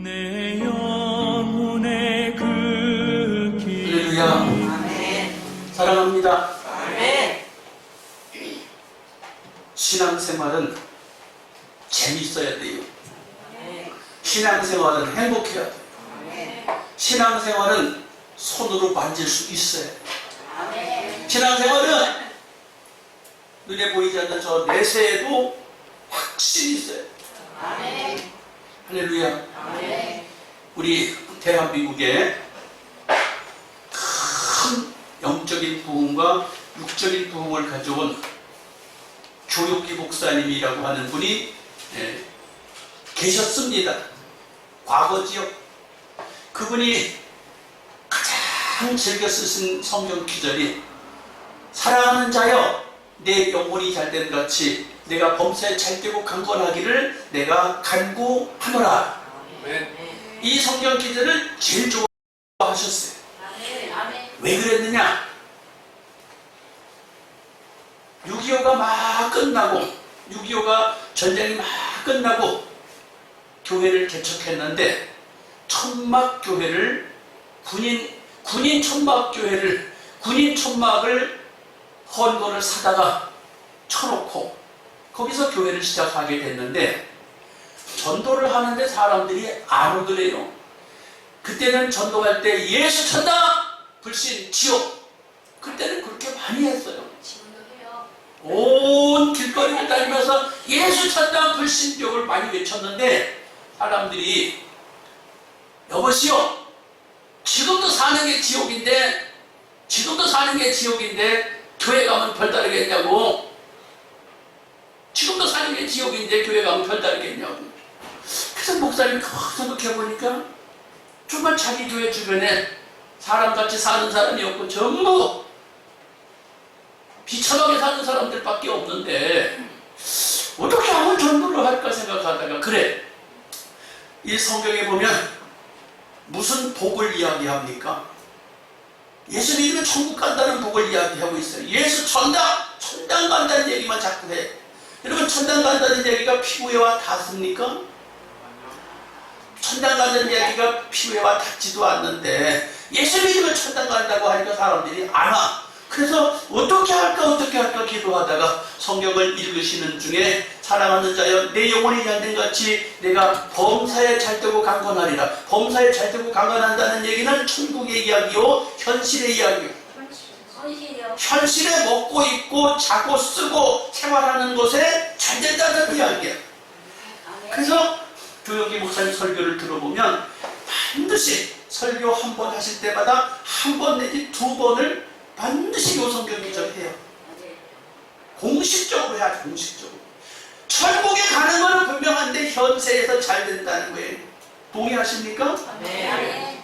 내 영혼의 그 길. 할렐루야. 아멘. 사랑합니다. 아멘. 신앙생활은 재밌어야 돼요. 아멘. 신앙생활은 행복해야 돼요. 아멘. 신앙생활은 손으로 만질 수 있어야 돼요. 아멘. 신앙생활은 눈에 보이지 않는 저 내세에도 확신이 있어요. 아멘. 할렐루야. 아멘. 우리 대한민국에 큰 영적인 부흥과 육적인 부흥을 가져온 조용기 목사님이라고 하는 분이 계셨습니다. 과거지요. 그분이 가장 즐겨 쓰신 성경 기절이 사랑하는 자여 내 영혼이 잘된 같이 내가 범사에 잘되고 강건하기를 내가 간구하노라. 아멘. 이 성경 기절을 제일 좋아하셨어요. 아멘. 아멘. 왜 그랬느냐? 6.25가 막 끝나고 6.25가 전쟁이 막 끝나고 교회를 개척했는데 천막교회를 군인 천막교회를 군인 천막을 헌거를 사다가 쳐놓고 거기서 교회를 시작하게 됐는데 전도를 하는데 사람들이 안 오더래요. 그때는 전도할 때 예수 천다! 불신, 지옥! 그때는 그렇게 많이 했어요. 지금도 해요. 온 길거리를 다니면서 예수 천당 불신 지옥을 많이 외쳤는데 사람들이 여보시오 지금도 사는 게 지옥인데 교회 가면 별다르겠냐고. 지금도 사는 게 지옥인데 교회 가면 별다르겠냐고. 그래서 목사님이 생각해보니까 정말 자기 교회 주변에 사람같이 사는 사람이 없고 전부 비참하게 사는 사람들밖에 없는데 어떻게 하면 전도를 할까 생각하다가 그래 이 성경에 보면 무슨 복을 이야기합니까? 예수 믿으면 천국 간다는 복을 이야기하고 있어요. 예수 천당 간다는 얘기만 자꾸 해. 여러분 천당 간다는 얘기가 피부에와 닿습니까? 천당 간다는 얘기가 피부에와 닿지도 않는데 예수 믿으면 천당 간다고 하니까 사람들이 안 와. 그래서 어떻게 할까 기도하다가 성경을 읽으시는 중에 사랑하는 자여 내 영혼이 잘된 같이 내가 범사에 잘되고 강건하리라. 범사에 잘되고 강건한다는 얘기는 천국의 이야기요 현실의 이야기요. 현실이요. 현실에 먹고 입고 자고 쓰고 생활하는 것에 잘된다는 이야기야. 그래서 조용기 목사님 설교를 들어보면 반드시 설교 한 번 하실 때마다 한 번 내지 두 번을 반드시 요 성경 기절 해요. 공식적으로 해야 공식적으로. 천국에 가는 건 분명한데 현세에서 잘 된다는 거예요. 동의하십니까? 아멘.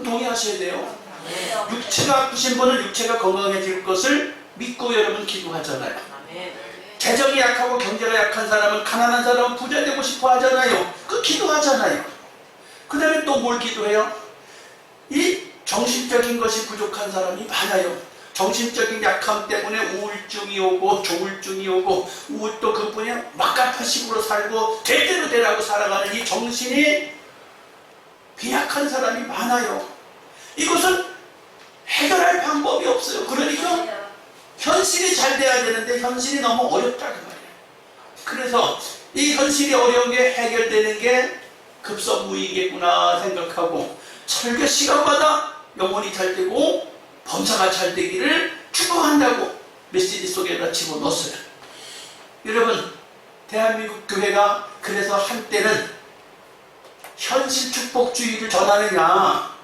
동의하셔야 돼요. 아멘. 육체가 아프신 분은 육체가 건강해질 것을 믿고 여러분 기도하잖아요. 아멘. 재정이 약하고 경제가 약한 사람은 가난한 사람은 부자 되고 싶어 하잖아요. 그 기도하잖아요. 그 다음에 또 뭘 기도해요? 이 정신적인 것이 부족한 사람이 많아요. 정신적인 약함 때문에 우울증이 오고 조울증이 오고 또 그뿐이 막가파식으로 살고 대대로 되라고 살아가는 이 정신이 빈약한 사람이 많아요. 이것은 해결할 방법이 없어요. 그러니까 현실이 잘 돼야 되는데 현실이 너무 어렵다 그 말이에요. 그래서 이 현실이 어려운 게 해결되는 게 급선무이겠구나 생각하고 설교 시간마다 영혼이 잘 되고 범사가 잘 되기를 축복한다고 메시지 속에다 집어넣었어요. 여러분 대한민국 교회가 그래서 한때는 현실 축복주의를 전하느냐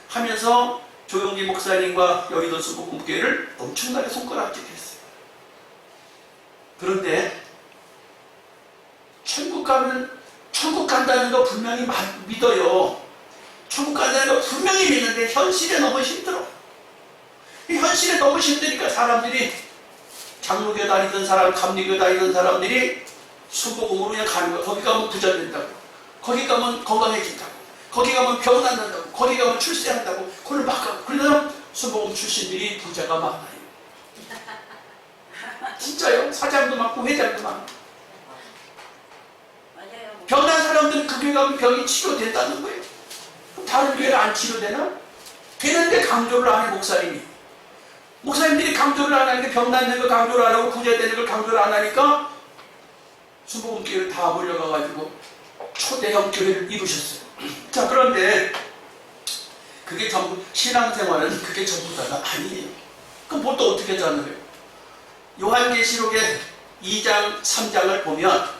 하면서 조용기 목사님과 여의도 수복음교회를 엄청나게 손가락질했어요. 그런데 천국 간다는 거 분명히 믿어요. 천국 간다는 거 분명히 믿는데 현실에 너무 힘들어. 이 현실에 너무 힘드니까 사람들이 장로교 다니던 사람, 감리교 다니던 사람들이 수복음으로 그냥 가는 거야. 거기 가면 부자 된다고. 거기 가면 건강해진다고. 거기 가면 병 낫는다고. 거기 가면 출세한다고. 그걸 막 가고. 그러다 수복음 출신들이 부자가 많아요. 진짜요? 사장도 많고 회장도 많고. 맞아요. 병난 사람들은 그 교회 가면 병이 치료된다는 거예요. 다른 교회는 안 치료되나? 되는데 강조를 안 해, 목사님이. 목사님들이 강조를 안 하니까 병 낫는 거 강조를 안 하고 부자 되는 걸 강조를 안 하니까 순복음교회를 다 몰려가가지고 초대형 교회를 이루셨어요. 자, 그런데 그게 전부, 신앙생활은 그게 전부 다가 아니에요. 그럼 뭘 또 어떻게 하자는 거예요? 요한계시록의 2장, 3장을 보면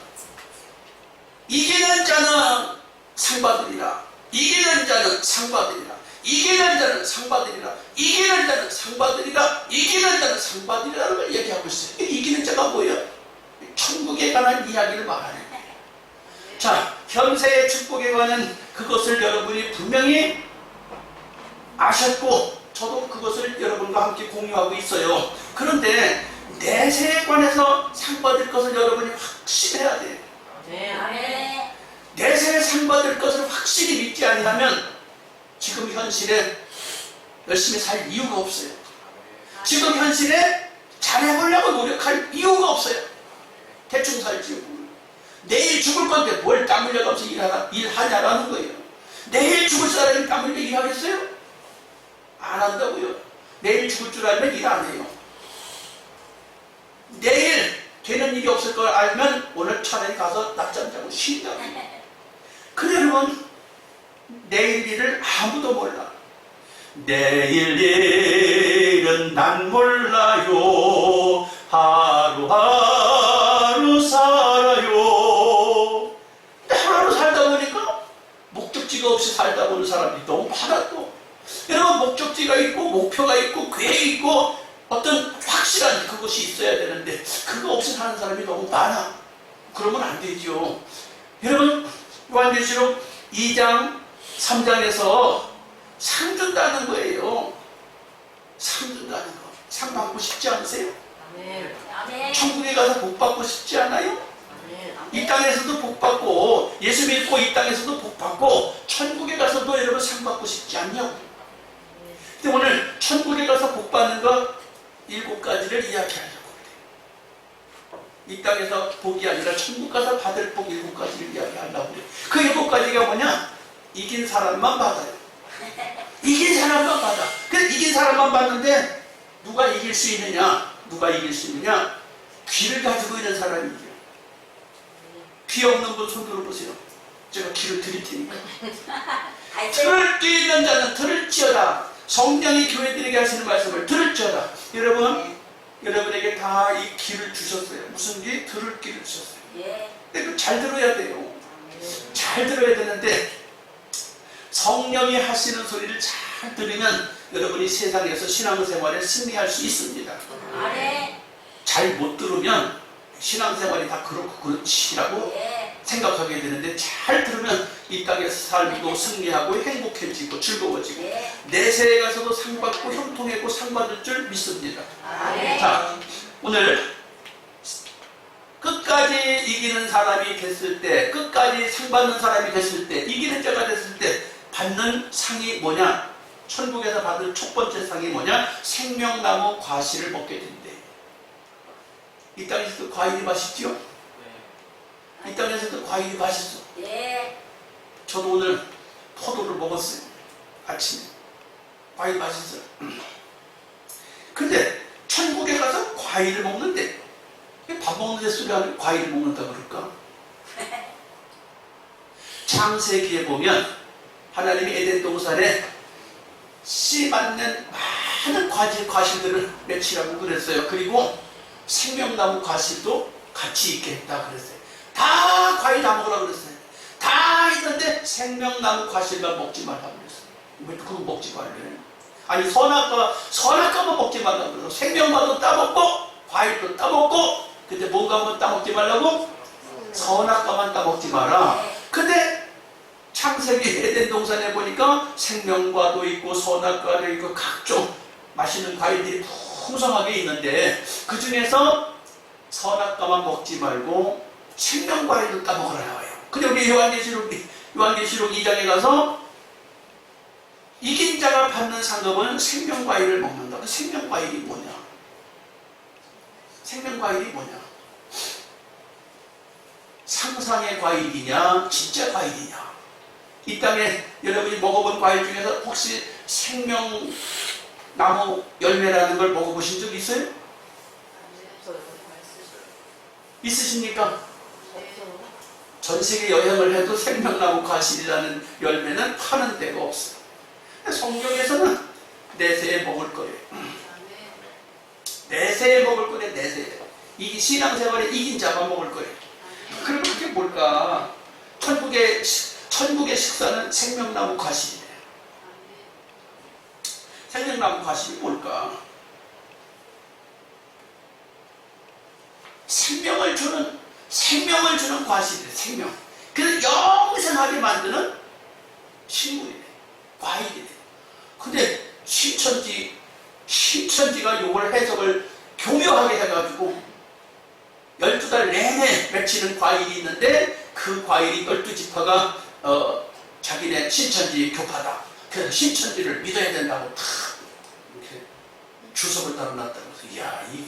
이기는 자는 상 받으리라. 이기는 자는 상 받으리라. 이기는 자는 상 받으리라. 이기는 자는 상 받으리라. 이기는 자는 상 받으리라는 걸 얘기하고 있어요. 이기는 자가 뭐예요? 천국에 관한 이야기를 말하는 거예요. 자, 현세의 축복에 관한 그것을 여러분이 분명히 아셨고 저도 그것을 여러분과 함께 공유하고 있어요. 그런데 내세에 관해서 상 받을 것을 여러분이 확신해야 돼요. 아멘. 내세에 상 받을 것을 확실히 믿지 아니하면 지금 현실에 열심히 살 이유가 없어요. 지금 현실에 잘해보려고 노력할 이유가 없어요. 대충 살지. 내일 죽을 건데 뭘 땀 흘려가면서 일하냐라는 거예요. 내일 죽을 사람이 땀 흘려 일하겠어요? 안 한다고요. 내일 죽을 줄 알면 일 안 해요. 내일 되는 일이 없을 걸 알면 오늘 차라리 가서 낮잠 자고 쉰다고. 근데 여러분, 내일 일을 아무도 몰라. 내일 일은 난 몰라요. 하루하루 살아요. 근데 하루 살다 보니까 목적지가 없이 살다 보는 사람이 너무 많아. 또 여러분, 목적지가 있고 목표가 있고 계획이 있고 어떤 확실한 그것이 있어야 되는데 그거 없이 사는 사람이 너무 많아. 그러면 안 되죠. 여러분, 요한계시록 2장 3장에서 상 준다는 거예요. 상 준다는 거. 상 받고 싶지 않으세요? 아멘. 천국에 가서 복 받고 싶지 않아요? 이 땅에서도 복 받고 예수 믿고 이 땅에서도 복 받고 천국에 가서도 여러분 상 받고 싶지 않냐고. 근데 오늘 천국에 가서 복 받는 것 7가지를 이야기하려고 그래요. 이 땅에서 복이 아니라 천국 가서 받을 복 7가지를 이야기하려고 그래요. 그 7가지가 뭐냐? 이긴 사람만 받아요. 이긴 사람만 받아. 그래서 이긴 사람만 받는데 누가 이길 수 있느냐? 누가 이길 수 있느냐? 귀를 가지고 있는 사람이 이겨요. 귀 없는 분 손 들어보세요. 제가 귀를 드릴 테니까. 들을 귀 있는 자는 들을지어다. 성령이 교회들에게 하시는 말씀을 들을지어다. 여러분, 여러분에게 다 이 귀를 주셨어요. 무슨 귀? 들을 귀를 주셨어요. 근데 잘 들어야 돼요. 잘 들어야 되는데 성령이 하시는 소리를 잘 들으면 여러분이 세상에서 신앙생활에 승리할 수 있습니다. 잘 못 들으면 신앙생활이 다 그렇고 그렇지라고 생각하게 되는데 잘 들으면 이 땅에서 살고 승리하고 행복해지고 즐거워지고 내세에 가서도 상 받고 형통하고 상 받을 줄 믿습니다. 자, 오늘 끝까지 이기는 사람이 됐을 때, 끝까지 상 받는 사람이 됐을 때, 이기는 자가 됐을 때 받는 상이 뭐냐? 천국에서 받을 첫 번째 상이 뭐냐? 생명나무 과실을 먹게 된대. 이 땅에서도 과일이 맛있죠? 이 땅에서도 과일이 맛있어. 저도 오늘 포도를 먹었어요. 아침에. 과일 맛있어요. 근데 천국에 가서 과일을 먹는데 밥 먹는 데 소리 하면 과일을 먹는다 그럴까? 창세기에 보면 하나님이 에덴 동산에 씨 맞는 많은 과실들을 맺히라고 그랬어요. 그리고 생명나무 과실도 같이 있게 했다 그랬어요. 다 과일 다 먹으라고 그랬어요. 다 있는데 생명나무 과실만 먹지 말라고 그랬어요. 왜 그거 먹지 말래? 아니 선악과만 먹지 말라고 그랬어요. 생명과도 따먹고 과일도 따먹고 근데 뭔가만 따먹지 말라고? 선악과만 따먹지 마라. 근데 창세기 에덴 동산에 보니까 생명과도 있고 선악과도 있고 각종 맛있는 과일들이 풍성하게 있는데 그 중에서 선악과만 먹지 말고 생명과일도 따먹으라 나와요. 근데 우리 요한계시록 2장에 가서 이긴 자가 받는 상급은 생명과일을 먹는다. 그 생명과일이 뭐냐? 생명과일이 뭐냐? 상상의 과일이냐 진짜 과일이냐. 이 땅에 여러분이 먹어본 과일 중에서 혹시 생명나무 열매라는 걸 먹어보신 적 있어요? 있으십니까? 전 세계 여행을 해도 생명나무 과실이라는 열매는 파는 데가 없어요. 성경에서는 내세에 먹을 거예요. 내세에 먹을 거래. 내세에. 이 신앙생활에 이긴 자만 먹을 거예요. 그럼 그게 뭘까? 천국의 식사는 생명나무 과실이래요. 생명나무 과실이 뭘까? 생명을 주는 과실이래. 생명. 그래서 영생하게 만드는 식물이래. 과일이래. 근데 신천지가 이걸 해석을 교묘하게 해가지고 12달 내내 맺히는 과일이 있는데 그 과일이 12지파가 자기네 신천지 교파다. 그래서 신천지를 믿어야 된다고 탁 이렇게 주석을 따라놨다고 해서 이야, 이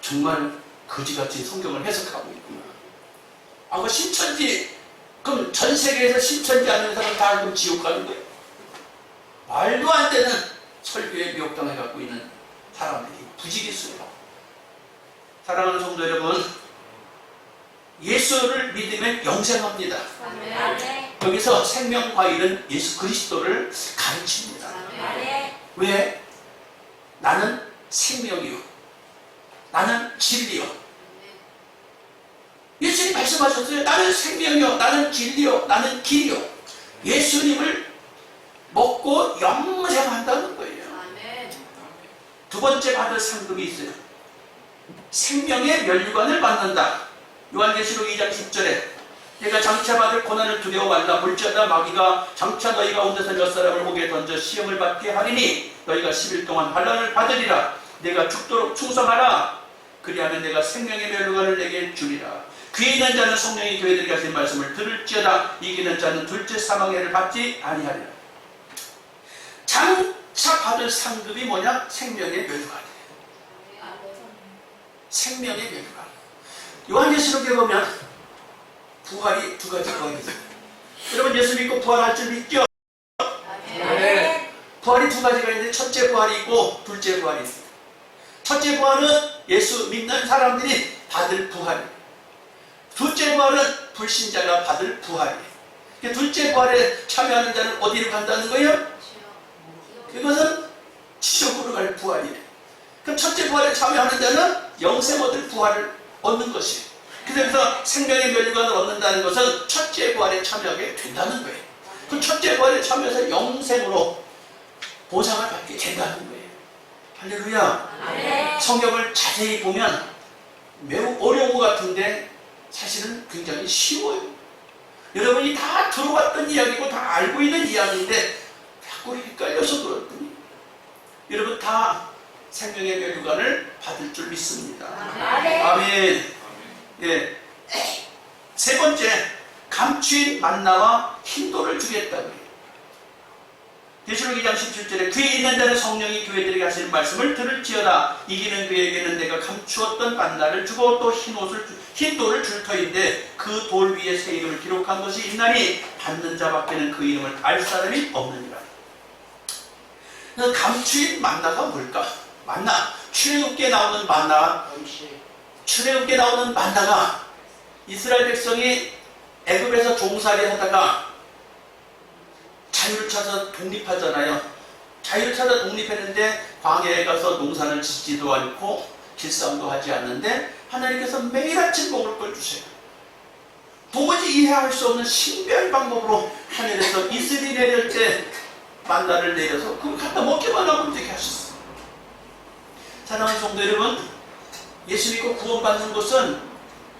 정말 거지같이 성경을 해석하고 있구나. 그 신천지, 그럼 전 세계에서 신천지 아는 사람 다 그럼 지옥 가는 거예요? 말도 안 되는 설교에 미혹당해 갖고 있는 사람들이 부지기수예요. 사랑하는 성도 여러분, 예수를 믿으면 영생합니다. 여기서 생명과일은 예수 그리스도를 가르칩니다. 왜? 나는 생명이요, 나는 진리요. 예수님 말씀하셨어요. 나는 생명이요, 나는 진리요, 나는 길이요. 예수님을 먹고 영생한다는 거예요. 두 번째 받을 상급이 있어요. 생명의 면류관을 받는다. 요한계시록 2장 10절에 내가 장차 받을 고난을 두려워 말라. 볼지어다 마귀가 장차 너희가 온 데서 몇 사람을 목에 던져 시험을 받게 하리니 너희가 10일 동안 환난을 받으리라. 내가 죽도록 충성하라. 그리하면 내가 생명의 면류관을 내게 주리라. 귀에 있는 자는 성령이 교회들에게 하신 말씀을 들을지어다. 이기는 자는 둘째 사망의 해를 받지 아니하리라. 장차 받을 상급이 뭐냐? 생명의 면류관이에요. 생명의 면류관. 요한계시록에 보면 부활이 두 가지 부활이 있어요. 여러분 예수 믿고 부활할 줄 믿죠? 부활이 두 가지가 있는데 첫째 부활이 있고 둘째 부활이 있어요. 첫째 부활은 예수 믿는 사람들이 받을 부활이에요. 둘째 부활은 불신자가 받을 부활이에요. 둘째 부활에 참여하는 자는 어디로 간다는 거예요? 그것은 지옥으로 갈 부활이에요. 그럼 첫째 부활에 참여하는 자는 영생 얻을 부활을 얻는 것이에요. 그래서 생명의 면류관을 얻는다는 것은 첫째 부활에 참여하게 된다는 거예요. 그 첫째 부활에 참여해서 영생으로 보상을 받게 된다는 거예요. 할렐루야. 성경을 자세히 보면 매우 어려운 것 같은데 사실은 굉장히 쉬워요. 여러분이 다 들어봤던 이야기고 다 알고 있는 이야기인데 자꾸 헷갈려서 그렇더니 여러분 다 생명의 면류관을 받을 줄 믿습니다. 아멘. 예. 세 번째, 감추인 만나와 흰돌을 주겠다고요. 계시록 2장 17절에 귀에 있는 자는 성령이 교회들에게 하시는 말씀을 들을지어다. 이기는 그에게는 내가 감추었던 만나를 주고 또 흰 돌을 줄 터인데 그 돌 위에 새 이름을 기록한 것이 있나니 받는 자밖에는 그 이름을 알 사람이 없느니라. 감추인 만나가 뭘까? 만나, 출애굽기에 나오는 만나. 출애굽기에 나오는 만나가 이스라엘 백성이 애굽에서 종살이 하다가 자유를 찾아 독립하잖아요. 자유를 찾아 독립했는데 광야에 가서 농사를 짓지도 않고 길쌈도 하지 않는데 하나님께서 매일 아침 먹을 걸 주세요. 도무지 이해할 수 없는 신비한 방법으로 하늘에서 이슬이 내릴 때 만나를 내려서 그걸 갖다 먹기만 하면 되게 하셨어요. 사랑하는 성도 여러분, 예수 믿고 구원받는 것은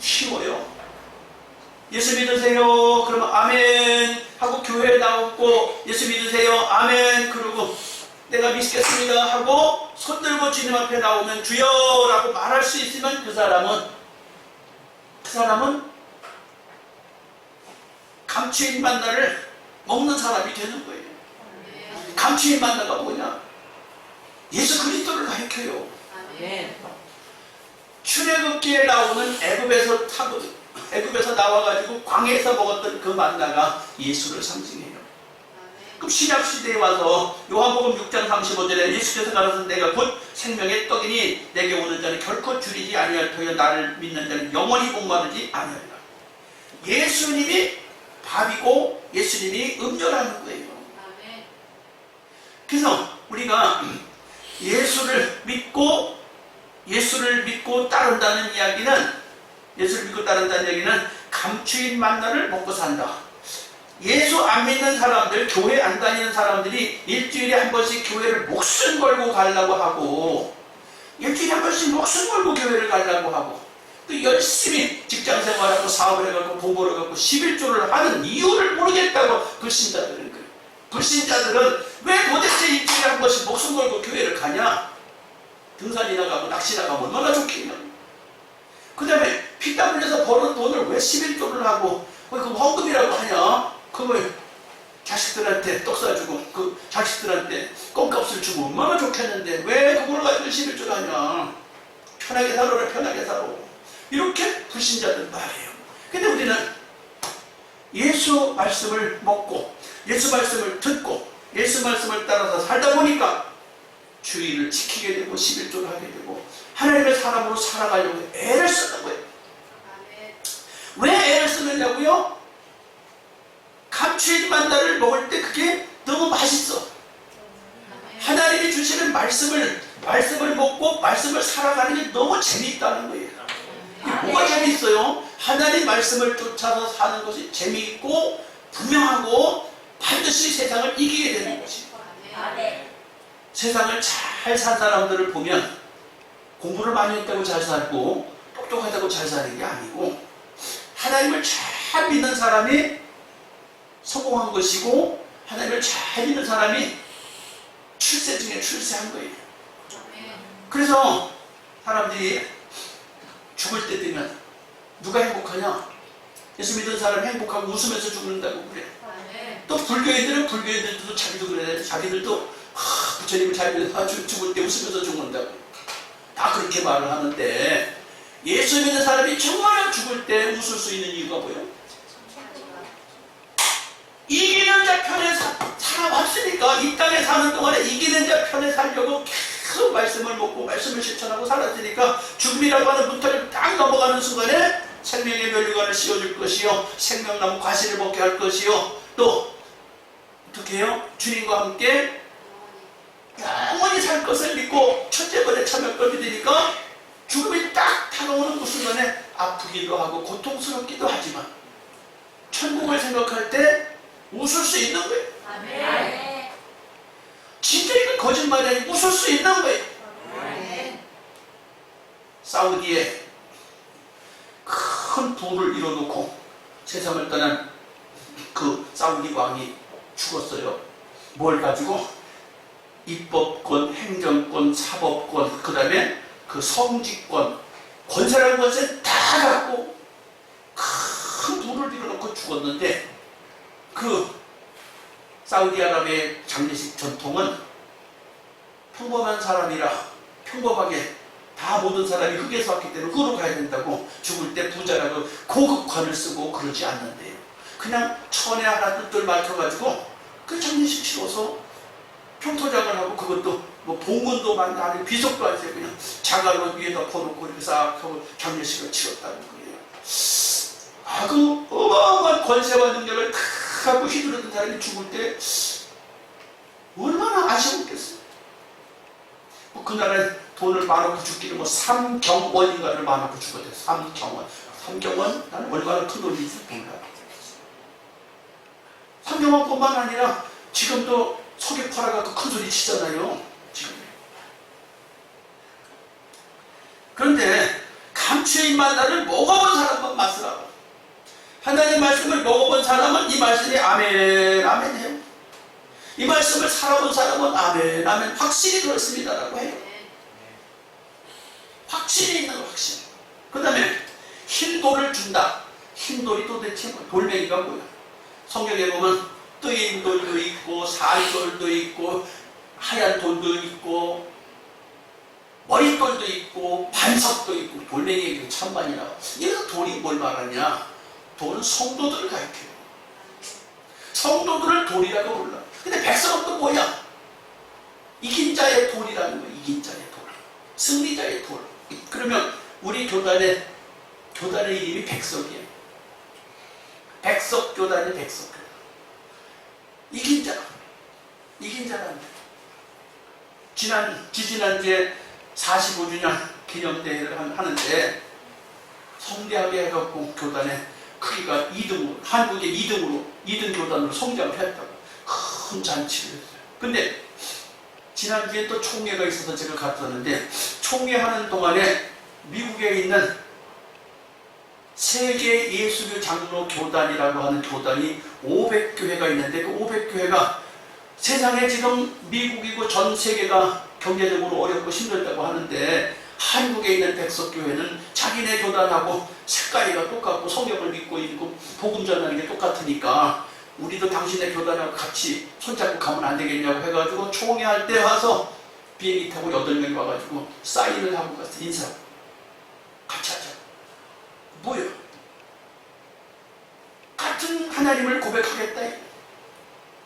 쉬워요. 예수 믿으세요. 그러면 아멘 하고 교회에 나오고 예수 믿으세요. 아멘 그러고 내가 믿겠습니다 하고 손 들고 주님 앞에 나오면 주여 라고 말할 수 있으면 그 사람은 감추인 만나를 먹는 사람이 되는 거예요. 감추인 만나가 뭐냐? 예수 그리스도를 가르쳐요. 출애굽기에 나오는 애굽에서 애굽에서 나와가지고 광야에서 먹었던 그 만나가 예수를 상징해요. 그럼 신약시대에 와서 요한복음 6장 35절에 예수께서 가로되 내가 곧 생명의 떡이니 내게 오는 자는 결코 줄이지 아니할 터여 나를 믿는 자는 영원히 목마르지 아니하리라. 예수님이 밥이고 예수님이 음료라는 거예요. 그래서 우리가 예수를 믿고 따른다는 이야기는 감추인 만나를 먹고 산다. 예수 안 믿는 사람들, 교회 안 다니는 사람들이 일주일에 한 번씩 교회를 목숨 걸고 가려고 하고, 일주일에 한 번씩 목숨 걸고 교회를 가려고 하고, 또 열심히 직장 생활하고 사업을 해갖고 공부를 해갖고 11조를 하는 이유를 모르겠다고 불신자들은 그래요. 불신자들은 왜 도대체 일주일에 한 번씩 목숨 걸고 교회를 가냐? 등산이나 가고 낚시나 가면 얼마나 좋겠냐? 그 다음에 피땀 흘려서 버는 돈을 왜 11조를 하고 그 헌금이라고 하냐? 그걸 자식들한테 떡 사주고 그 자식들한테 껌값을 주고 얼마나 좋겠는데 왜 그걸 가지고 11조를 하냐? 편하게 살아라, 편하게 살아. 이렇게 불신자들 말해요. 근데 우리는 예수 말씀을 먹고 예수 말씀을 듣고 예수 말씀을 따라서 살다 보니까 주의를 지키게 되고 11조를 하게 되고 하나님의 사람으로 살아가려고 애를 쓰는 거예요. 왜 애를 쓰느냐고요? 감추인 만나를 먹을 때 그게 너무 맛있어. 하나님이 주시는 말씀을 먹고 말씀을 살아가는 게 너무 재미있다는 거예요. 이게 뭐가 재미있어요? 하나님 말씀을 쫓아서 사는 것이 재미있고 분명하고 반드시 세상을 이기게 되는 것이에요. 세상을 잘 산 사람들을 보면 공부를 많이 했다고 잘 살고 똑똑하다고 잘 사는 게 아니고 하나님을 잘 믿는 사람이 성공한 것이고 하나님을 잘 믿는 사람이 출세 중에 출세한 거예요. 그래서 사람들이 죽을 때 되면 누가 행복하냐? 예수 믿는 사람 행복하고 웃으면서 죽는다고 그래. 또 불교인들도 자기도 그래. 자기들도 부처님을 잘 믿어서 죽을 때 웃으면서 죽는다고. 다 그렇게 말을 하는데 예수 믿는 사람이 정말 죽을 때 웃을 수 있는 이유가 뭐예요? 이기는 자 편에 살아왔으니까 이 땅에 사는 동안에 이기는 자 편에 살려고 계속 말씀을 먹고 말씀을 실천하고 살았으니까 죽음이라고 하는 문턱을 딱 넘어가는 순간에 생명의 멸류관을 씌워줄 것이요 생명나무 과실을 먹게 할 것이요 또 어떻게 해요? 주님과 함께 영원히 살 것을 믿고 첫째 번에 참여권이 되니까 죽음이 딱 다가오는 그 순간에 아프기도 하고 고통스럽기도 하지만 천국을 생각할 때 웃을 수 있는 거예요. 아멘. 진짜 이건 거짓말이 아니고 웃을 수 있는 거예요. 사우디에 큰 부를 이뤄놓고 세상을 떠난 그 사우디 왕이 죽었어요. 뭘 가지고? 입법권, 행정권, 사법권, 그 다음에 그 성직권, 권세라는 것을 다 갖고 큰 부를 이뤄놓고 죽었는데 그 사우디아라비아의 장례식 전통은 평범한 사람이라 평범하게 다 모든 사람이 흙에서 왔기 때문에 흙으로 가야 된다고 죽을 때 부자라고 고급관을 쓰고 그러지 않는데요. 그냥 천에 하나 뜰뜰 막혀가지고 그 장례식 치러서 평토장을 하고 그것도 뭐 봉헌도 많이 비석도 안 써요. 그냥 자갈로 위에다 퍼놓고 이렇게 싹 하고 장례식을 치렀다고 그래요. 그 어마어마한 권세와 능력을 다 갖고 휘두르던 사람이 죽을 때 얼마나 아쉬웠겠어요. 뭐 그 나라에 돈을 많고 죽기를 뭐 3경원인가를 많고 죽었대요. 3경원. 3경원? 나는 얼마나 큰 돈인지 몰라. 3경원뿐만 아니라 지금도 속에 팔아갖고 큰 소리 치잖아요. 지금. 그런데 감추인 만나를 먹어본 사람만 맛으라고. 하나님 말씀을 먹어본 사람은 이 말씀이 아멘, 아멘 해요. 이 말씀을 살아본 사람은 아멘, 아멘 확실히 그렇습니다라고 해요. 확실히 있는 확신. 그 다음에 흰돌을 준다. 흰돌이 도대체 뭐 돌멩이가 뭐야? 성경에 보면 뜨인 돌도 있고 산돌도 있고 하얀 돌도 있고 머릿돌도 있고 반석도 있고 돌멩이에게 찬반이라고. 이래서 돌이 뭘 말하냐? 돌은 성도들을 가리켜요. 성도들을 돌이라고 불러. 근데 백성은 또 뭐야? 이긴 자의 돌이라는 거예요. 이긴 자의 돌. 승리자의 돌. 그러면 우리 교단의 이름이 백석이에요. 백석교단이 백석교단. 이긴 자. 이긴 자라는 거예요. 지지난주에 45주년 기념대회를 하는데 성대하게 해갖고 교단의 크기가 2등으로, 한국의 2등 교단으로 성장을 했다고 큰 잔치를 했어요. 근데 지난주에 또 총회가 있어서 제가 갔었는데 총회하는 동안에 미국에 있는 세계 예수교 장로 교단이라고 하는 교단이 500교회가 있는데 그 500교회가 세상에 지금 미국이고 전 세계가 경제적으로 어렵고 힘들다고 하는데 한국에 있는 백석교회는 자기네 교단하고 색깔이가 똑같고 성경을 믿고 있고 복음 전하는 게 똑같으니까 우리도 당신의 교단하고 같이 손잡고 가면 안 되겠냐고 해가지고 총회할 때 와서 비행기 타고 8명이 와가지고 사인을 하고 갔어. 인사하고 같이 하자. 뭐야? 같은 하나님을 고백하겠다.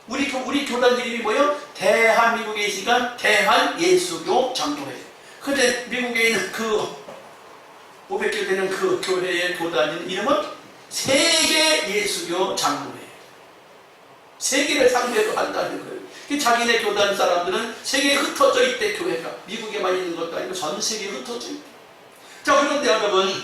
우리 교단 이름이 뭐예요? 대한민국에 있으니까 대한예수교 장로회. 근데 미국에 있는 그 500개 되는 그 교회의 교단 이름은 세계예수교 장로회. 세계를 상대로 한다는 거예요. 자기네 교단 사람들은 세계에 흩어져 있대. 교회가 미국에만 있는 것도 아니고 전 세계에 흩어져 있대. 자, 그런데 여러분,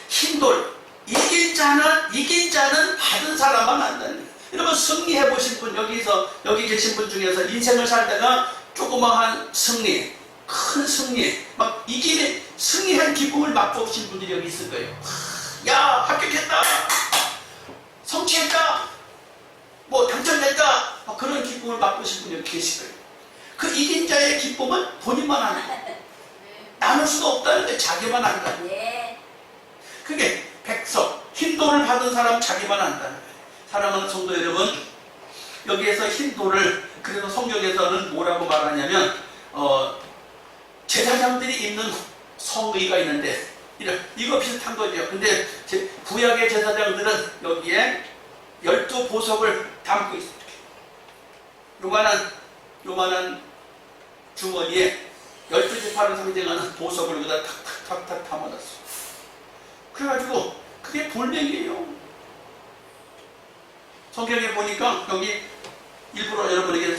흰돌, 이긴 자는 받은 사람만 안다는 거예요. 여러분, 승리해 보신 분, 여기 계신 분 중에서 인생을 살다가 조그마한 승리, 큰 승리, 막 이기는 승리한 기쁨을 맛보신 분들이 여기 있을 거예요. 야, 합격했다, 성취했다, 뭐 당첨됐다, 그런 기쁨을 맛보신 분이 여기 계실 거예요. 그 이긴 자의 기쁨은 본인만 하는 거예요. 나눌 수가 없다는 게 자기만 한다는 거예요. 그게 백석, 흰돌을 받은 사람 자기만 한다는 거예요. 사랑하는 성도 여러분, 여기에서 흰돌을, 그래서 성경에서는 뭐라고 말하냐면 제사장들이 입는 성의가 있는데 이거 비슷한 거죠. 근데 구약의 제사장들은 여기에 12보석을 담고 있습니다. 요만한 주머니에 12지파를 상징하는 보석을 여기다 탁탁탁탁 담아놨어. 그래가지고 그게 돌멩이에요. 성경에 보니까 여기 일부러 여러분에게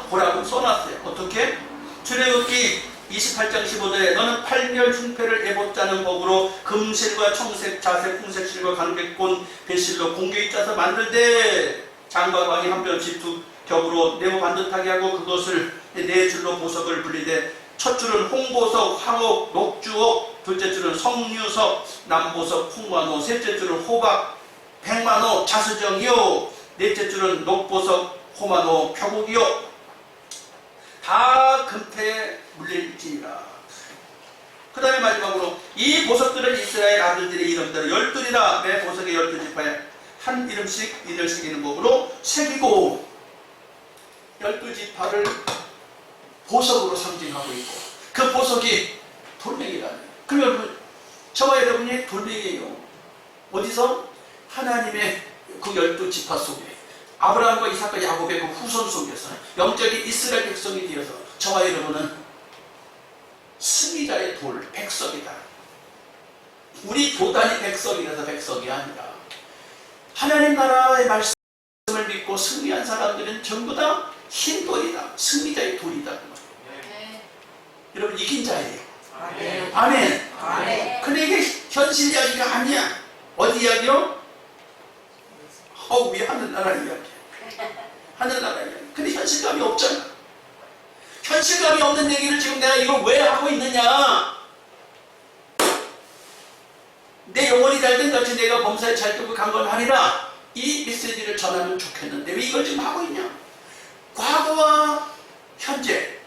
보라고 써놨어요. 어떻게? 출애굽기 28장 15절에 너는 팔별 흉패를 애봇자는 법으로 금실과 청색, 자색, 홍색실과 강백곤, 배실로 공개히 짜서 만들되 장과 광이 한 뼘씩 두 겹으로 네모 반듯하게 하고 그것을 네 줄로 보석을 분리되 첫 줄은 홍보석, 황옥, 녹주옥, 둘째 줄은 성류석, 남보석, 홍만호, 셋째 줄은 호박, 백만호, 자수정이요, 넷째 줄은 녹보석, 호만호, 표국이요. 다 금태에 물릴지니라. 그 다음에 마지막으로 이 보석들은 이스라엘 아들들의 이름대로 12이라 매 보석의 12지파에 한 이름씩 이들 새기는 법으로 새기고 12지파를 보석으로 상징하고 있고 그 보석이 돌멩이라는. 그러면 저와 여러분이 돌멩이에요. 어디서? 하나님의 그 12지파 속에 아브라함과 이삭과 야곱의 그 후손 속에서 영적인 이스라엘 백성이 되어서 저와 여러분은 승리자의 돌, 백석이다. 우리 교단이 백석이라서 백석이 아니라 하나님 나라의 말씀을 믿고 승리한 사람들은 전부 다 흰돌이다. 승리자의 돌이다. 여러분, 이긴 자예요. 아멘. 아멘. 아멘. 근데 이게 현실 이야기가 아니야. 어디 이야기요? 우리 하늘나라 이야기. 하늘나라 이야기. 근데 현실감이 없잖아. 현실감이 없는 얘기를 지금 내가 이걸 왜 하고 있느냐? 내 영혼이 잘된 같이 내가 범사에 잘 두고 강건하리라. 이 메시지를 전하면 좋겠는데 왜 이걸 지금 하고 있냐? 과거와 현재,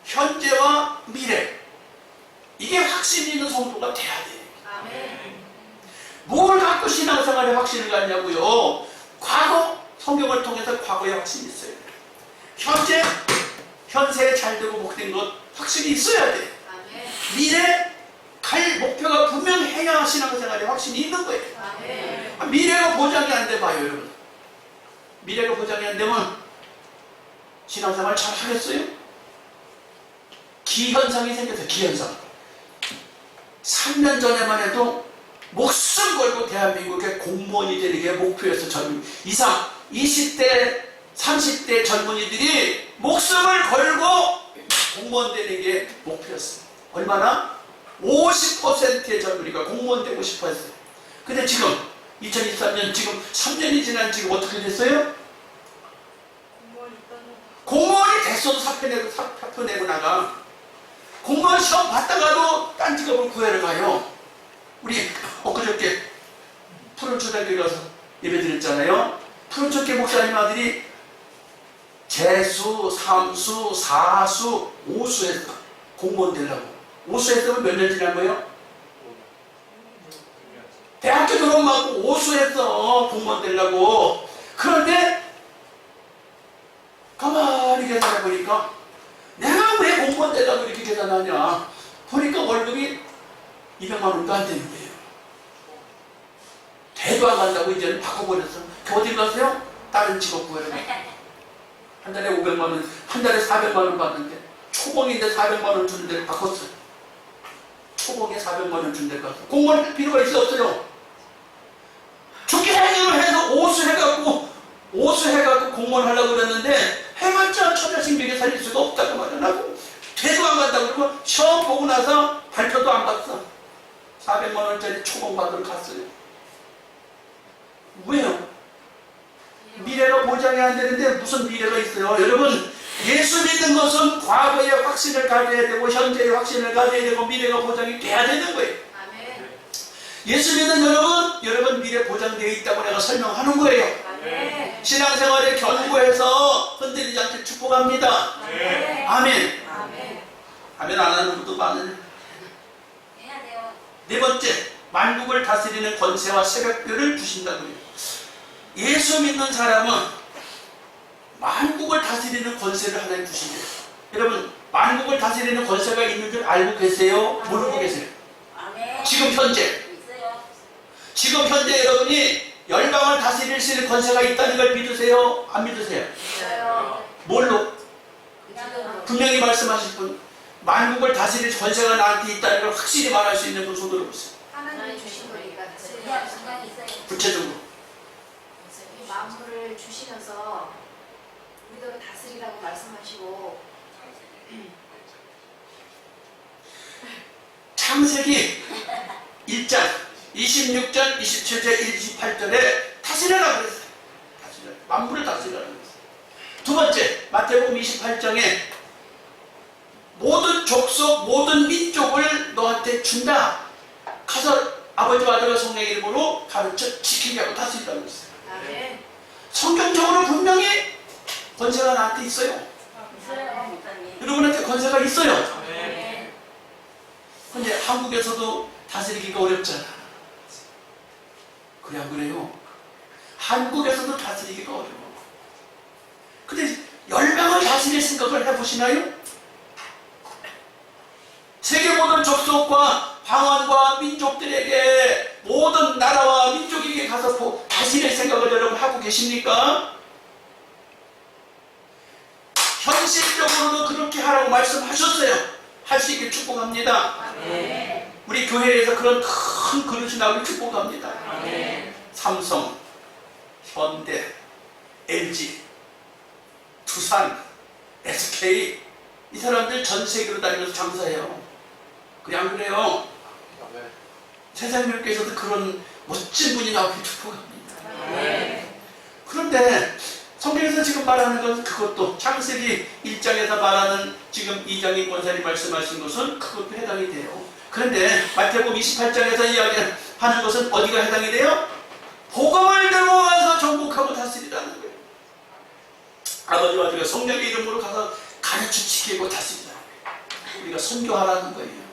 현재와 미래, 이게 확신 있는 성도가 돼야 돼. 아멘. 뭘 갖고 신앙생활에 확신을 갖냐고요? 과거, 성경을 통해서 과거에 확신이 있어요. 현재, 현세에 잘 되고 복된 것, 확신이 있어야 돼. 아멘. 미래 갈 목표가 분명해야 신앙생활에 확신이 있는 거예요. 아멘. 미래가 보장이 안 돼 봐요, 여러분. 미래가 보장이 안 되면 신앙생활 잘 하겠어요? 기현상이 생겼어요. 기현상. 3년 전에만 해도 목숨 걸고 대한민국의 공무원이 되는 게 목표였어. 이상 20대 30대 젊은이들이 목숨을 걸고 공무원 되는 게 목표였어. 얼마나? 50%의 젊은이가 공무원 되고 싶어 했어요. 근데 지금 2023년 지금 3년이 지난 지금 어떻게 됐어요? 공무원이 됐어도 사표 내고 나가. 공무원 시험 봤다가도 딴 직업을 구해러 가요. 우리 엊그저께 푸른초등학교에 가서 예배 드렸잖아요. 푸른초교 목사님 아들이 재수, 삼수, 사수, 오수했어. 공무원 되려고. 오수했으면 몇 년 지난 거예요? 대학교 졸업하고 오수했어. 공무원 되려고. 그런데 가만히 계산해 보니까 내가 왜 공무원 되려고 이렇게 계산하냐. 보니까 월급이 200만 원도 안 되는 거예요. 대도 안 간다고 이제는 바꿔버렸어. 어디 가세요? 다른 직업 구해라. 한 달에 500만 원, 한 달에 400만 원 받는데 초봉인데 400만 원 주는 데를 바꿨어요. 초봉에 400만 원 준 데를 가서 공무원 할 필요가 있어 없어요? 죽기 생명을 해서 오수해갖고 공무원 하려고 그랬는데 해봤자 처자식명에 살릴 수가 없다고 말하고 대도 안 간다고 그러고 시험 보고 나서 발표도 안 봤어. 400만 원짜리 초봉 받으러 갔어요. 왜요? 미래가 보장이 안 되는데 무슨 미래가 있어요? 여러분, 예수 믿는 것은 과거의 확신을 가져야 되고 현재의 확신을 가져야 되고 미래가 보장이 돼야 되는 거예요. 아멘. 예수 믿는 여러분 미래 보장되어 있다고 내가 설명하는 거예요. 아멘. 신앙생활에 견고해서 흔들리지 않게 축복합니다. 아멘. 아멘. 아멘. 아멘 안 하는 분도 많으네. 해야 돼요. 네 번째, 만국을 다스리는 권세와 새벽별을 주신다고요. 예수 믿는 사람은 만국을 다스리는 권세를 하나님 주신대요. 여러분, 만국을 다스리는 권세가 있는 줄 알고 계세요? 모르고 계세요? 아멘. 지금 현재, 있어요. 지금 현재 여러분이 열방을 다스릴 수 있는 권세가 있다는 걸 믿으세요? 안 믿으세요? 있어요. 뭘로? 그냥 분명히 말씀하실 분, 만국을 다스릴 권세가 나한테 있다는 걸 확실히 말할 수 있는 분 손 들어보세요. 하나님 주신 거니까 그냥 있어요. 구체적으로. 이 만물을 주시면서 우리들을 다스리라고 말씀하시고 창세기 1장 26절 27절 28절에 다스려라 그랬어요. 다스려라. 만물을 다스려라 그랬어요. 두 번째, 마태복음 28장에 모든 족속 모든 민족을 너한테 준다. 가서 아버지와 아들과 성령의 이름으로 가르쳐 지키게 하고 다스리라고 그랬어요. 아멘. 성경적으로 분명히 권세가 나한테 있어요. 있어요. 목사님. 여러분한테 권세가 있어요. 아멘. 근데 한국에서도 다스리기가 어렵잖아. 그래 안 그래요? 한국에서도 다스리기가 어려워. 근데 열방을 다스릴 생각을 해보시나요? 세계 모든 족속과 방언과 민족들에게 모든 나라와 민족에게 가서 다스릴 생각을 여러분 하고 계십니까? 현실적으로도 그렇게 하라고 말씀하셨어요. 할 수 있게 축복합니다. 아멘. 우리 교회에서 그런 큰 그릇이 나오길 축복합니다. 아멘. 삼성, 현대, LG, 두산, SK 이 사람들 전 세계로 다니면서 장사해요. 그래 안 그래요? 세상교회에서도 그런 멋진 분이 나오길 축복합니다. 아멘. 그런데 성경에서 지금 말하는 건 그것도 창세기 1장에서 말하는 지금 이장인 권사님 말씀하신 것은 그것도 해당이 돼요. 그런데 마태복음 28장에서 이야기하는 것은 어디가 해당이 돼요? 복음을 들고 와서 정복하고 다스리라는 거예요. 아버지와 아들과 성령의 이름으로 가서 가르쳐 지키고 다스리라는 거예요. 우리가 선교하라는 거예요.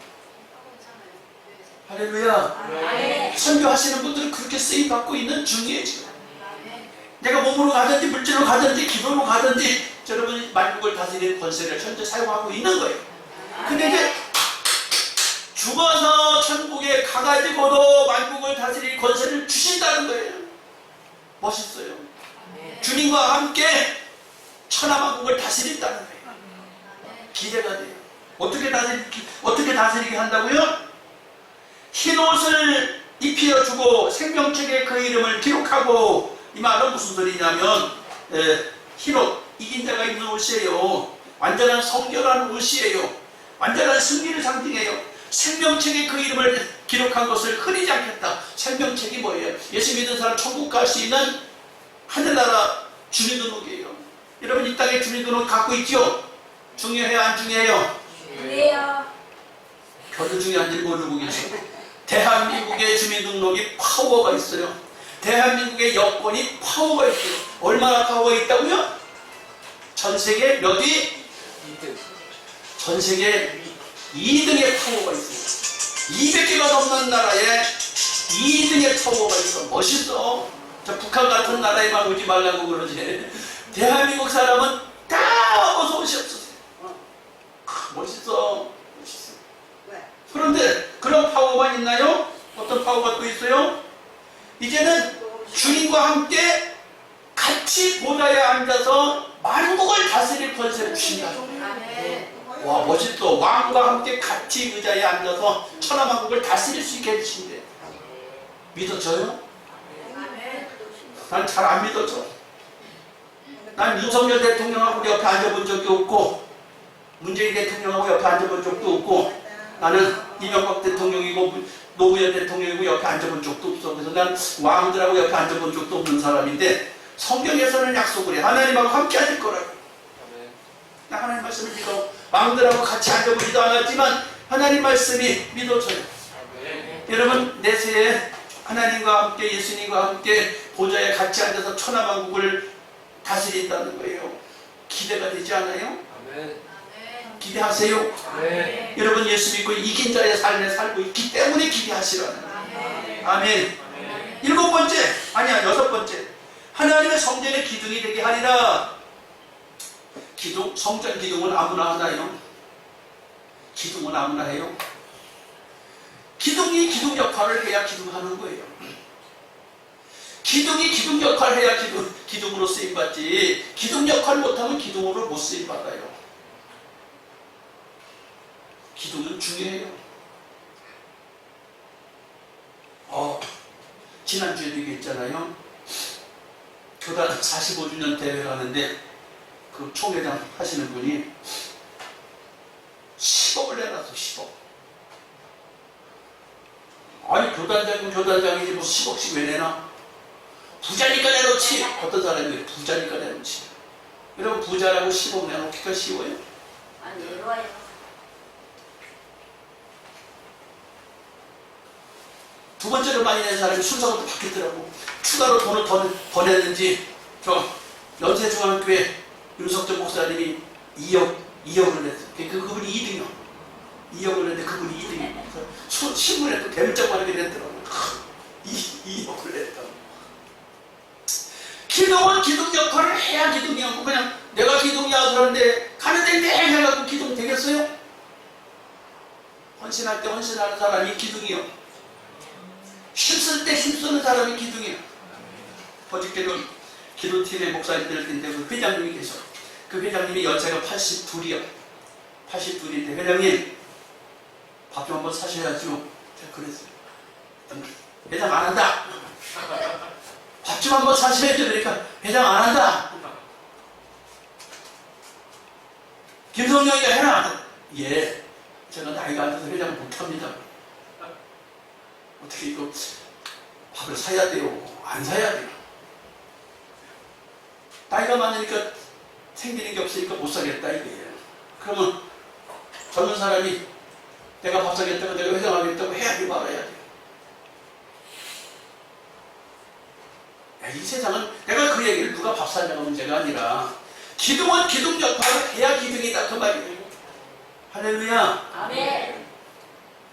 할렐루야. 아멘. 선교하시는 분들은 그렇게 쓰임받고 있는 중이에요 지금. 아멘. 내가 몸으로 가든지 물질로 가든지 기도로 가든지 여러분이 만국을 다스리는 권세를 현재 사용하고 있는 거예요. 근데 이제 죽어서 천국에 가가지고도 만국을 다스릴 권세를 주신다는 거예요. 멋있어요. 주님과 함께 천하만국을 다스린다는 거예요. 기대가 돼요. 어떻게 다스리게 한다고요? 흰옷을 입히어주고 생명책에 그 이름을 기록하고, 이 말은 무슨 소리냐면 흰옷, 이긴 자가 입는 옷이에요. 완전한 성결한 옷이에요. 완전한 승리를 상징해요. 생명책에 그 이름을 기록한 것을 흐리지 않겠다. 생명책이 뭐예요? 예수 믿는 사람 천국 갈 수 있는 하늘나라 주민등록이에요. 여러분 이 땅에 주민등록 갖고 있죠? 중요해요? 안 중요해요? 그래요. 별로 중요한지 모르고 계세요. 대한민국의 주민등록이 파워가 있어요. 대한민국의 여권이 파워가 있어요. 얼마나 파워가 있다고요? 전 세계 몇 위? 전 세계 2등의 파워가 있어요. 200개가 넘는 나라에 2등의 파워가 있어. 멋있어. 저 북한 같은 나라에만 오지 말라고 그러지. 대한민국 사람은 다 어서 오시옵소서. 멋있어. 멋있어. 그런데 그런 파워만 있나요? 어떤 파워가 또 있어요? 이제는 주님과 함께 같이 보좌에 앉아서 만국을 다스릴 권세를 주신다. 아멘. 와, 멋있어. 왕과 함께 같이 의자에 앉아서 천하만국을 다스릴 수 있게 해주신대. 믿어져요? 아멘. 난 잘 안 믿어져. 난 윤석열 대통령하고 옆에 앉아본 적이 없고, 문재인 대통령하고 옆에 앉아본 적도 없고, 나는 이명박 대통령이고 노무현 대통령이고 옆에 앉아본 적도 없어. 그래서 난 왕들하고 옆에 앉아본 적도 없는 사람인데, 성경에서는 약속을 해. 하나님하고 함께 앉을 거라고. 나 하나님 말씀을 믿어. 왕들하고 같이 앉아보지도 않았지만 하나님 말씀이 믿어져요. 여러분 내세에 하나님과 함께 예수님과 함께 보좌에 같이 앉아서 천하만국을 다스린다는 거예요. 기대가 되지 않아요? 기대하세요. 여러분 예수 믿고 이긴 자의 삶에 살고 있기 때문에 기대하시라는 거예요. 아멘. 일곱 번째, 아니야 여섯 번째, 하나님의 성전의 기둥이 되게 하리라. 기둥, 성전 기둥은 아무나 하나요? 기둥은 아무나 해요? 기둥이 기둥 역할을 해야 기둥하는 거예요. 기둥이 기둥 역할을 해야 기둥으로 쓰임받지, 기둥 역할을 못하면 기둥으로 못 쓰임받아요. 기둥은 중요해요. 지난주에도 얘기했잖아요. 교단 45주년 대회를 하는데 그 총회장 하시는 분이 10억을 내놨어. 10억. 아니 교단장이면 교단장이지 뭐 10억씩 왜 내나? 부자니까 내놓지. 어떤 사람이 부자니까 내놓지. 여러분 부자라고 10억 내놓기가 쉬워요? 아니, 어려워요. 두 번째로 많이 낸 사람이 순서가 또 바뀌더라고. 추가로 돈을 더 보냈는지, 저 연세중앙교회 윤석철 목사님이 2억을 냈어요. 그분이 2등이요. 2억을 냈는데 그분이 2등이요. 신문에 또 대문짝만하게 냈더라고요. 2억을 냈다고. 기둥은 기둥 역할을 해야 기둥이야. 그냥 내가 기둥이야 그러는데 가는데 내 해가지고 기둥 되겠어요? 헌신할 때 헌신하는 사람이 기둥이요. 힘쓸 때 힘쓰는 사람이 기둥이요. 어저께도 기도팀의 목사님들 인데 그 회장님이 계셔. 그 회장님이 연세가 82이요. 82인데 회장님 밥 좀 한번 사셔야죠. 제가 그랬어요. 회장 안 한다. 밥 좀 한번 사셔야죠. 그러니까 회장 안 한다. 김성령이가 해라. 예, 제가 나이가 안 돼서 회장을 못합니다. 어떻게 이거 밥을 사야 돼요? 안 사야 돼요? 나이가 많으니까 생기는 게 없으니까 못 사겠다 이거예요. 그러면 젊은 사람이 내가 밥 사겠다고 내가 회장하겠다고 해야지 말아야 돼요. 이 세상은 내가 그 얘기를 누가 밥 사냐가 문제가 아니라 기둥은 기둥 역할을 해야 기둥이다 그 말이에요. 할렐루야. 아멘.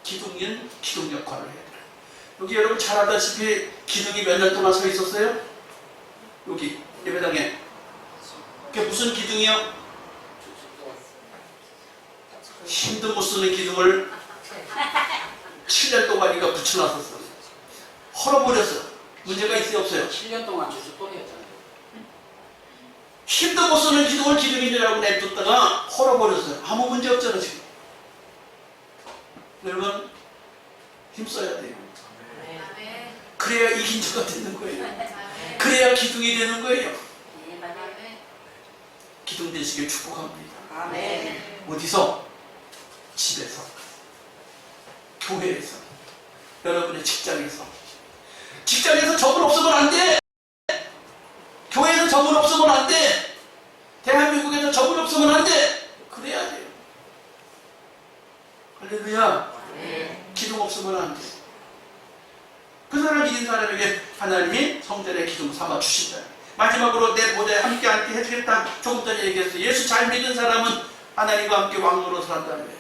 기둥은 기둥 역할을 해야 돼요. 여기 여러분 잘 알다시피 기둥이 몇 년 동안 서 있었어요? 여기 예배당에. 그게 무슨 기둥이요? 힘도 못 쓰는 기둥을 7년 동안 이가 붙여놨었어. 헐어버렸어. 문제가 있어요, 없어요? 7년 동안 주주돈이었잖아요. 힘도 못 쓰는 기둥을 기둥인 줄 알고 냅뒀다가 헐어버렸어요. 아무 문제 없잖아, 지금. 여러분, 힘써야 돼요. 아멘. 그래야 이긴 자가 되는 거예요. 아멘. 그래야 기둥이 되는 거예요. 아멘. 기둥 되시길 축복합니다. 아멘. 어디서? 집에서, 교회에서, 여러분의 직장에서. 직장에서 적은 없으면 안 돼. 교회에서 적은 없으면 안 돼. 대한민국에서 적은 없으면 안 돼. 그래야 돼요. 할렐루야. 기둥 없으면 안 돼. 그 사람 믿는 사람에게 하나님이 성전의 기둥 삼아 주신다. 마지막으로 내 보좌에 함께 앉게 해주겠다. 조금 전에 얘기했어요. 예수 잘 믿는 사람은 하나님과 함께 왕노로 산다는 거예요.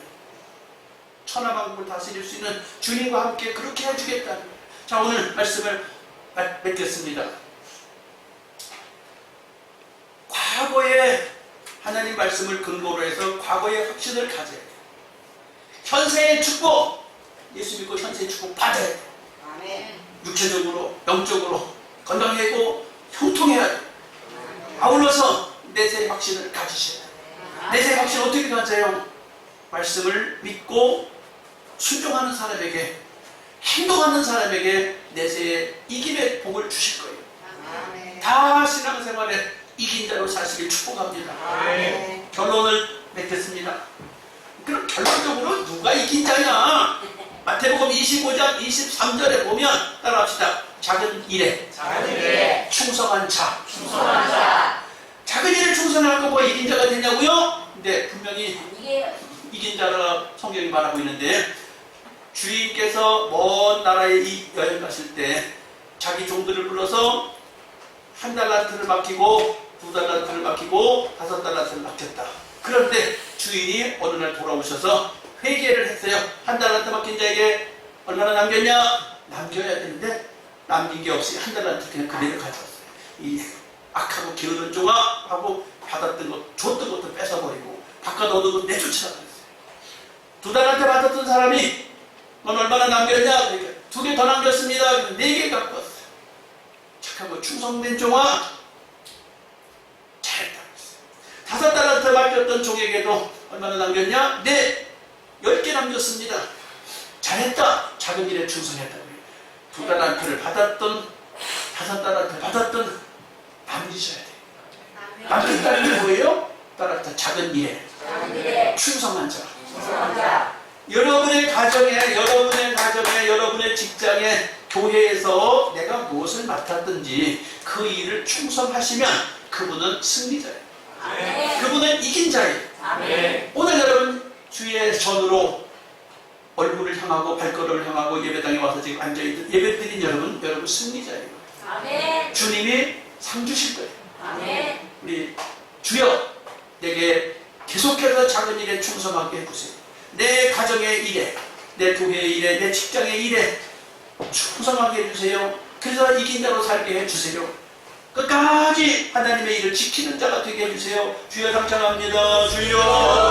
천하만국을 다스릴 수 있는 주님과 함께 그렇게 해주겠다는 거예요. 자, 오늘 말씀을 맺겠습니다. 과거의 하나님 말씀을 근거로 해서 과거의 확신을 가져야 돼요. 현세의 축복, 예수 믿고 현세의 축복 받아야 돼요. 아멘. 육체적으로, 영적으로 건강하고 형통해야 돼요. 아울러서 내세의 확신을 가지셔야 돼요. 내세의 확신 어떻게 가져요? 말씀을 믿고 순종하는 사람에게, 행동하는 사람에게 내세의 이김의 복을 주실 거예요. 아멘. 다 신앙생활에 이긴 자로 사시길 축복합니다. 아멘. 결론을 맺겠습니다. 그럼 결론적으로 누가 이긴 자냐? 마태복음 25장 23절에 보면 따라합시다. 작은 일에 작은 일에 충성한 자. 충성한 자. 작은 일에 충성하고 뭐 이긴 자가 되냐고요? 근데 분명히 이게 이긴 자라 성경이 말하고 있는데, 주인께서 먼 나라에 여행 가실 때 자기 종들을 불러서 1달란트를 맡기고 2달란트를 맡기고 5달란트를 맡겼다. 그런데 주인이 어느 날 돌아오셔서 회개를 했어요. 1달란트 맡긴 자에게 얼마나 남겼냐? 남겨야 되는데 남긴 게 없이 1달란트 그냥 그대로 가져왔어요. 이 악하고 게으른 종아하고 받았던 것, 줬던 것도 뺏어버리고 바깥 얻은 것 내쫓으라 그랬어요. 2달란트 받았던 사람이 넌 얼마나 남겼냐? 그러니까 2개 더 남겼습니다. 4개 갖고 왔어요. 착하고 충성된 종아, 잘했다 그랬어요. 5달란트 맡겼던 종에게도 얼마나 남겼냐? 네, 10개 남겼습니다. 잘했다. 작은 일에 충성했다고요. 2달란트를 받았던 5달란트 받았던 남기셔야 돼요. 남겼다는 게 뭐예요? 따라서 작은 일에 작은 일에 충성한 자. 충성한 자. 여러분의 가정에, 여러분의 직장에, 교회에서 내가 무엇을 맡았든지 그 일을 충성하시면 그분은 승리자예요. 아멘. 그분은 이긴 자예요. 아멘. 오늘 여러분 주의 전으로 얼굴을 향하고 발걸음을 향하고 예배당에 와서 지금 앉아있는 예배드린 여러분 승리자예요. 아멘. 주님이 상 주실 거예요. 아멘. 우리 주여, 내게 계속해서 작은 일에 충성하게 해주세요. 내 가정의 일에, 내 교회의 일에, 내 직장의 일에 충성하게 해주세요. 그래서 이긴 자로 살게 해주세요. 끝까지 하나님의 일을 지키는 자가 되게 해주세요. 주여, 감사합니다. 주여.